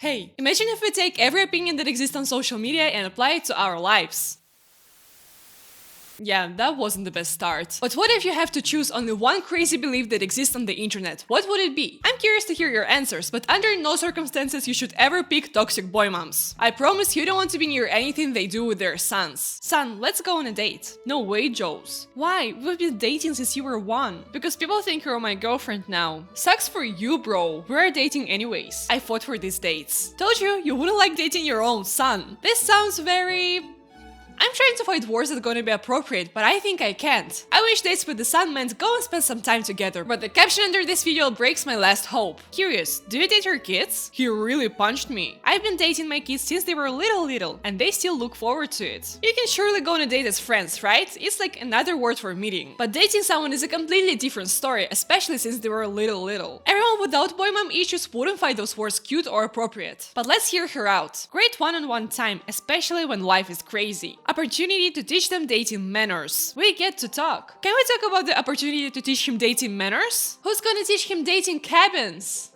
Hey, imagine if we take every opinion that exists on social media and apply it to our lives. Yeah, that wasn't the best start. But what if you have to choose only one crazy belief that exists on the internet? What would it be? I'm curious to hear your answers, but under no circumstances you should ever pick toxic boy moms. I promise you don't want to be near anything they do with their sons. Son, let's go on a date. No way, Joes. Why? We've been dating since you were 1. Because people think you're my girlfriend now. Sucks for you, bro. We're dating anyways. I fought for these dates. Told you, you wouldn't like dating your own son. This sounds very... I'm trying to find words that are gonna be appropriate, but I think I can't. I wish dates with the son meant go and spend some time together, but the caption under this video breaks my last hope. Curious, do you date your kids? He really punched me. I've been dating my kids since they were little, and they still look forward to it. You can surely go on a date as friends, right? It's like another word for meeting. But dating someone is a completely different story, especially since they were little. Everyone without boy mom issues wouldn't find those words cute or appropriate. But let's hear her out. Great one-on-one time, especially when life is crazy. Opportunity to teach them dating manners. We get to talk. Can we talk about the opportunity to teach him dating manners? Who's gonna teach him dating cabins?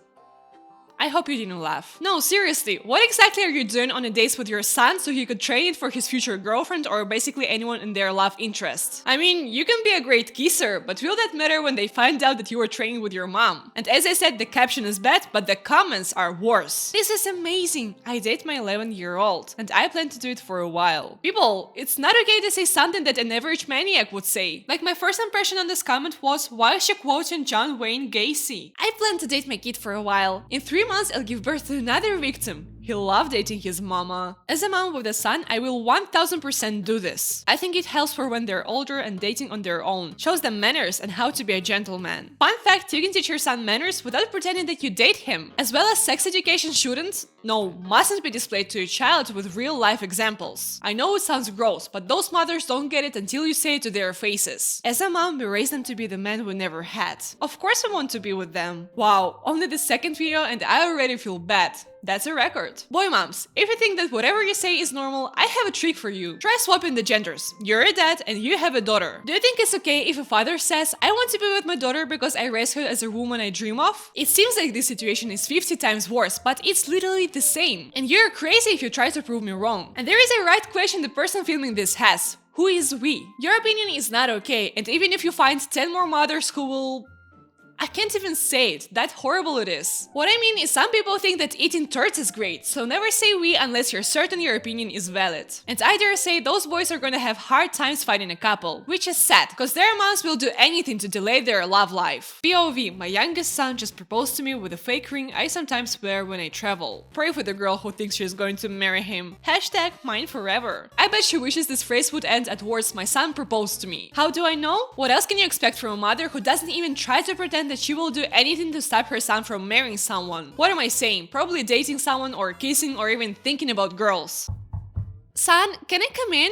I hope you didn't laugh. No, seriously, what exactly are you doing on a date with your son so he could train it for his future girlfriend or basically anyone in their love interest? I mean, you can be a great kisser, but will that matter when they find out that you were training with your mom? And as I said, the caption is bad, but the comments are worse. This is amazing. I date my 11-year-old, and I plan to do it for a while. People, it's not okay to say something that an average maniac would say. Like, my first impression on this comment was, why is she quoting John Wayne Gacy? I plan to date my kid for a while. In 3 months, I'll give birth to another victim. He'll love dating his mama. As a mom with a son, I will 1000% do this. I think it helps for when they're older and dating on their own. Shows them manners and how to be a gentleman. Fun fact, you can teach your son manners without pretending that you date him. As well as sex education shouldn't, no, mustn't be displayed to a child with real life examples. I know it sounds gross, but those mothers don't get it until you say it to their faces. As a mom, we raise them to be the men we never had. Of course I want to be with them. Wow, only the second video and I already feel bad. That's a record. Boy moms, if you think that whatever you say is normal, I have a trick for you. Try swapping the genders. You're a dad and you have a daughter. Do you think it's okay if a father says, I want to be with my daughter because I raised her as a woman I dream of? It seems like this situation is 50 times worse, but it's literally the same. And you're crazy if you try to prove me wrong. And there is a right question the person filming this has. Who is we? Your opinion is not okay, and even if you find 10 more mothers who will... I can't even say it, that horrible it is. What I mean is some people think that eating turds is great, so never say we unless you're certain your opinion is valid. And I dare say those boys are gonna have hard times finding a couple, which is sad, cause their moms will do anything to delay their love life. POV, my youngest son just proposed to me with a fake ring I sometimes wear when I travel. Pray for the girl who thinks she's going to marry him. Hashtag mine forever. I bet she wishes this phrase would end at words my son proposed to me. How do I know? What else can you expect from a mother who doesn't even try to pretend that she will do anything to stop her son from marrying someone? What am I saying? Probably dating someone or kissing or even thinking about girls. Son, can I come in?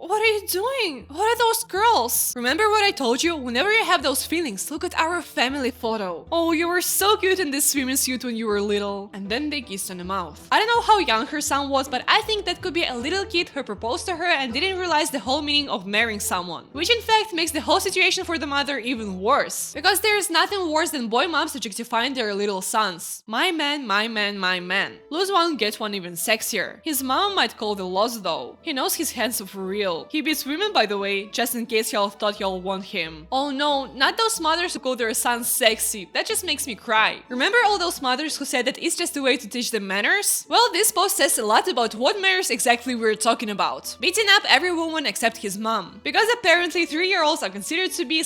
What are you doing? What are those girls? Remember what I told you? Whenever you have those feelings, look at our family photo. Oh, you were so cute in this swimming suit when you were little. And then they kissed on the mouth. I don't know how young her son was, but I think that could be a little kid who proposed to her and didn't realize the whole meaning of marrying someone. Which in fact makes the whole situation for the mother even worse. Because there is nothing worse than boy moms objectifying their little sons. My man, my man, my man. Lose one, get one even sexier. His mom might call the loss though. He knows he's handsome for real. He beats women, by the way, just in case y'all thought y'all want him. Oh no, not those mothers who call their sons sexy. That just makes me cry. Remember all those mothers who said that it's just a way to teach them manners? Well, this post says a lot about what manners exactly we're talking about. Beating up every woman except his mom. Because apparently 3-year-olds are considered to be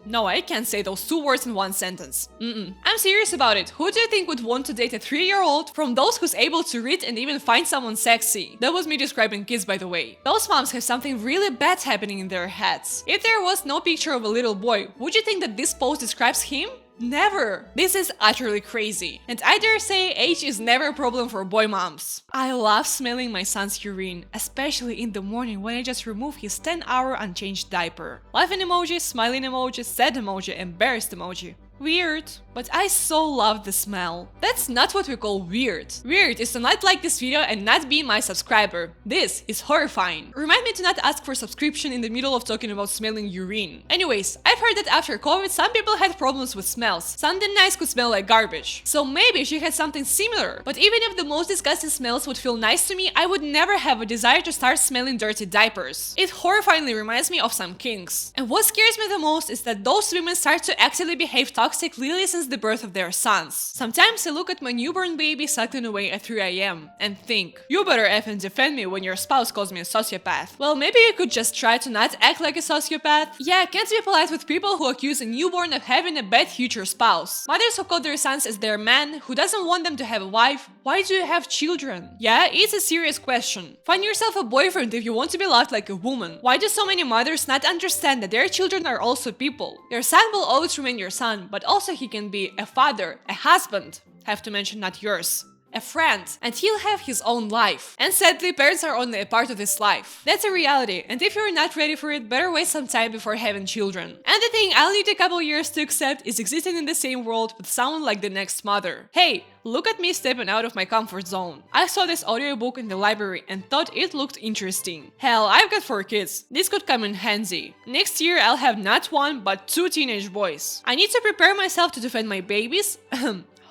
No, I can't say those 2 words in one sentence. I'm serious about it. Who do you think would want to date a 3-year-old from those who's able to read and even find someone sexy? That was me describing kids, by the way. Those moms have something really bad happening in their heads. If there was no picture of a little boy, would you think that this post describes him? Never! This is utterly crazy. And I dare say age is never a problem for boy moms. I love smelling my son's urine, especially in the morning when I just remove his 10-hour unchanged diaper. Laughing emoji, smiling emoji, sad emoji, embarrassed emoji. Weird. But I so love the smell. That's not what we call weird. Weird is to not like this video and not be my subscriber. This is horrifying. Remind me to not ask for subscription in the middle of talking about smelling urine. Anyways, I've heard that after COVID, some people had problems with smells. Something nice could smell like garbage. So maybe she had something similar. But even if the most disgusting smells would feel nice to me, I would never have a desire to start smelling dirty diapers. It horrifyingly reminds me of some kinks. And what scares me the most is that those women start to actively behave toxically since the birth of their sons. Sometimes I look at my newborn baby suckling away at 3 AM and think, you better effing defend me when your spouse calls me a sociopath. Well, maybe you could just try to not act like a sociopath. Yeah, can't be polite with people who accuse a newborn of having a bad future spouse. Mothers who call their sons as their man, who doesn't want them to have a wife. Why do you have children? Yeah, it's a serious question. Find yourself a boyfriend if you want to be loved like a woman. Why do so many mothers not understand that their children are also people? Your son will always remain your son, but also he can be a father, a husband, have to mention not yours, a friend, and he'll have his own life. And sadly, parents are only a part of his life. That's a reality, and if you're not ready for it, better waste some time before having children. And the thing I'll need a couple years to accept is existing in the same world with someone like the next mother. Hey, look at me stepping out of my comfort zone. I saw this audiobook in the library and thought it looked interesting. Hell, I've got 4 kids. This could come in handy. Next year, I'll have not 1, but 2 teenage boys. I need to prepare myself to defend my babies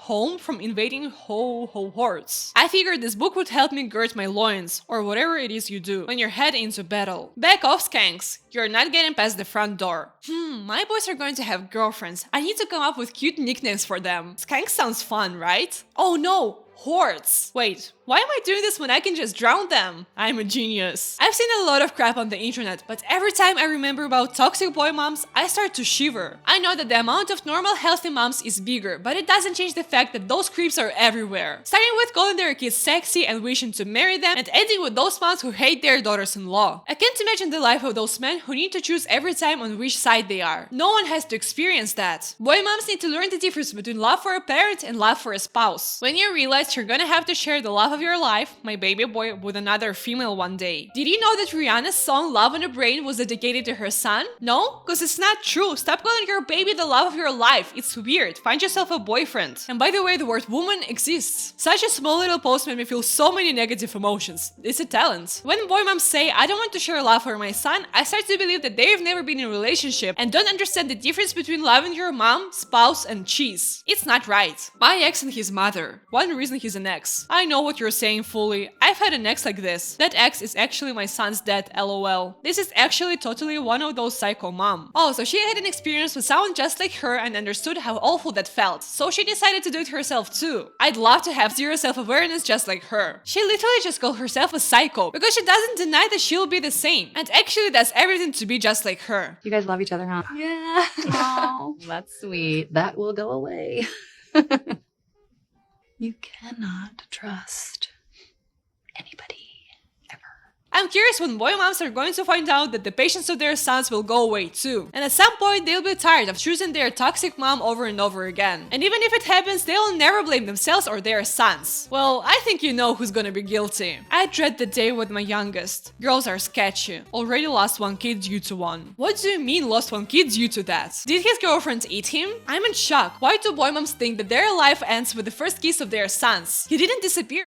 home from invading hordes. I figured this book would help me gird my loins, or whatever it is you do when you're heading into battle. Back off, skanks. You're not getting past the front door. My boys are going to have girlfriends. I need to come up with cute nicknames for them. Skank sounds fun, right? Oh no! Hordes. Wait, why am I doing this when I can just drown them? I'm a genius. I've seen a lot of crap on the internet, but every time I remember about toxic boy moms, I start to shiver. I know that the amount of normal healthy moms is bigger, but it doesn't change the fact that those creeps are everywhere. Starting with calling their kids sexy and wishing to marry them, and ending with those moms who hate their daughters-in-law. I can't imagine the life of those men who need to choose every time on which side they are. No one has to experience that. Boy moms need to learn the difference between love for a parent and love for a spouse. When you realize you're gonna have to share the love of your life, my baby boy, with another female one day. Did you know that Rihanna's song Love on the Brain was dedicated to her son? No? Cause it's not true. Stop calling your baby the love of your life. It's weird. Find yourself a boyfriend. And by the way, the word woman exists. Such a small little post made me feel so many negative emotions. It's a talent. When boy moms say, I don't want to share love for my son, I start to believe that they've never been in a relationship and don't understand the difference between loving your mom, spouse, and cheese. It's not right. My ex and his mother. One reason he's an ex. I know what you're saying fully. I've had an ex like this. That ex is actually my son's dad, lol. This is actually totally one of those psycho mom. Oh, so she had an experience with someone just like her and understood how awful that felt, so she decided to do it herself too. I'd love to have zero self-awareness just like her. She literally just called herself a psycho because she doesn't deny that she'll be the same and actually does everything to be just like her. You guys love each other, huh? Yeah. Oh, that's sweet. That will go away. You cannot trust anybody. I'm curious when boy moms are going to find out that the patience of their sons will go away too. And at some point they'll be tired of choosing their toxic mom over and over again. And even if it happens, they'll never blame themselves or their sons. Well, I think you know who's gonna be guilty. I dread the day with my youngest. Girls are sketchy. Already lost 1 kid due to one. What do you mean lost 1 kid due to that? Did his girlfriend eat him? I'm in shock. Why do boy moms think that their life ends with the first kiss of their sons? He didn't disappear.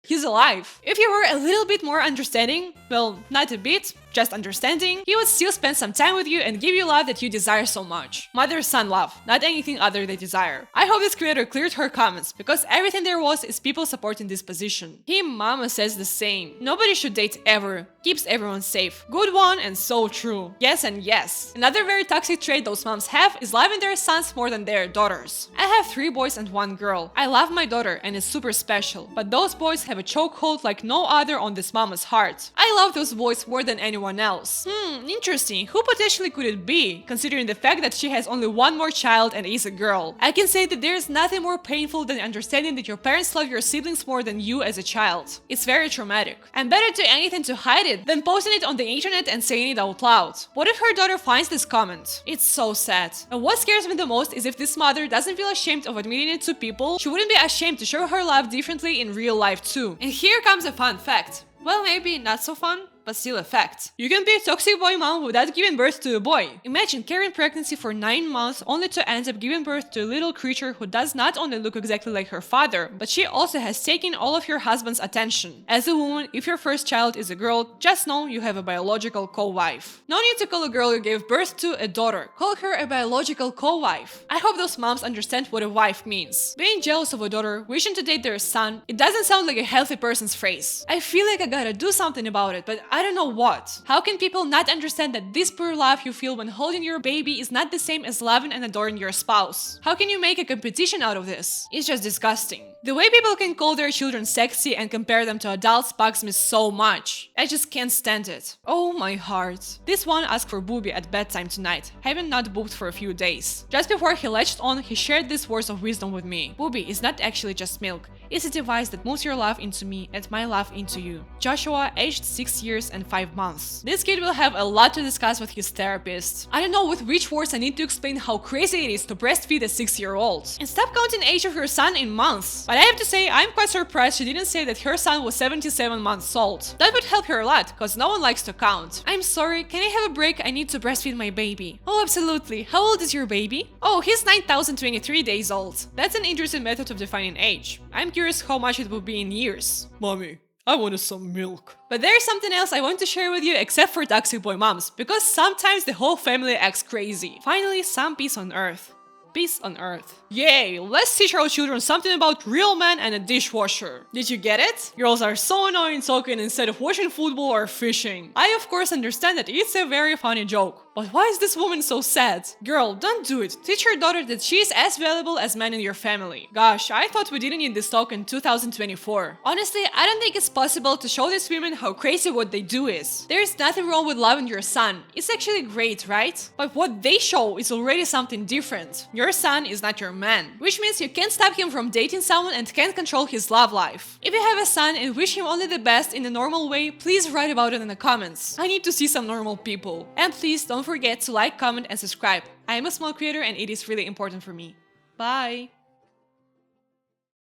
He's alive. If you were a little bit more understanding, well, not a bit, just understanding, he would still spend some time with you and give you love that you desire so much. Mother-son love, not anything other they desire. I hope this creator cleared her comments, because everything there was is people supporting this position. Him mama says the same. Nobody should date ever. Keeps everyone safe. Good one and so true. Yes and yes. Another very toxic trait those moms have is loving their sons more than their daughters. I have 3 boys and 1 girl. I love my daughter and it's super special, but those boys have a chokehold like no other on this mama's heart. I love those boys more than anyone else. Interesting. Who potentially could it be, considering the fact that she has only 1 more child and is a girl? I can say that there is nothing more painful than understanding that your parents love your siblings more than you as a child. It's very traumatic. And better do anything to hide it than posting it on the internet and saying it out loud. What if her daughter finds this comment? It's so sad. And what scares me the most is if this mother doesn't feel ashamed of admitting it to people, she wouldn't be ashamed to show her love differently in real life too. And here comes a fun fact. Well, maybe not so fun. but still a fact. You can be a toxic boy mom without giving birth to a boy. Imagine carrying pregnancy for 9 months only to end up giving birth to a little creature who does not only look exactly like her father, but she also has taken all of your husband's attention. As a woman, if your first child is a girl, just know you have a biological co-wife. No need to call a girl you gave birth to a daughter. Call her a biological co-wife. I hope those moms understand what a wife means. Being jealous of a daughter, wishing to date their son, it doesn't sound like a healthy person's phrase. I feel like I gotta do something about it, but I don't know what. How can people not understand that this pure love you feel when holding your baby is not the same as loving and adoring your spouse? How can you make a competition out of this? It's just disgusting. The way people can call their children sexy and compare them to adults bugs me so much. I just can't stand it. Oh my heart. This one asked for Booby at bedtime tonight, having not booked for a few days. Just before he latched on, he shared these words of wisdom with me. Booby is not actually just milk. It's a device that moves your love into me and my love into you. Joshua, aged 6 years and 5 months. This kid will have a lot to discuss with his therapist. I don't know with which words I need to explain how crazy it is to breastfeed a 6-year-old. And stop counting age of your son in months. But I have to say, I'm quite surprised she didn't say that her son was 77 months old. That would help her a lot, cause no one likes to count. I'm sorry, can I have a break? I need to breastfeed my baby. Oh, absolutely. How old is your baby? Oh, he's 9,023 days old. That's an interesting method of defining age. I'm curious how much it would be in years. Mommy, I wanted some milk. But there's something else I want to share with you except for toxic boy moms, because sometimes the whole family acts crazy. Finally, some peace on earth. Peace on earth. Yay, let's teach our children something about real men and a dishwasher. Did you get it? Girls are so annoying talking instead of watching football or fishing. I of course understand that it's a very funny joke. But why is this woman so sad? Girl, don't do it. Teach your daughter that she is as valuable as men in your family. Gosh, I thought we didn't need this talk in 2024. Honestly, I don't think it's possible to show these women how crazy what they do is. There's nothing wrong with loving your son. It's actually great, right? But what they show is already something different. Your son is not your man, which means you can't stop him from dating someone and can't control his love life. If you have a son and wish him only the best in a normal way, please write about it in the comments. I need to see some normal people. And please don't forget to like, comment, and subscribe. I am a small creator and it is really important for me. Bye!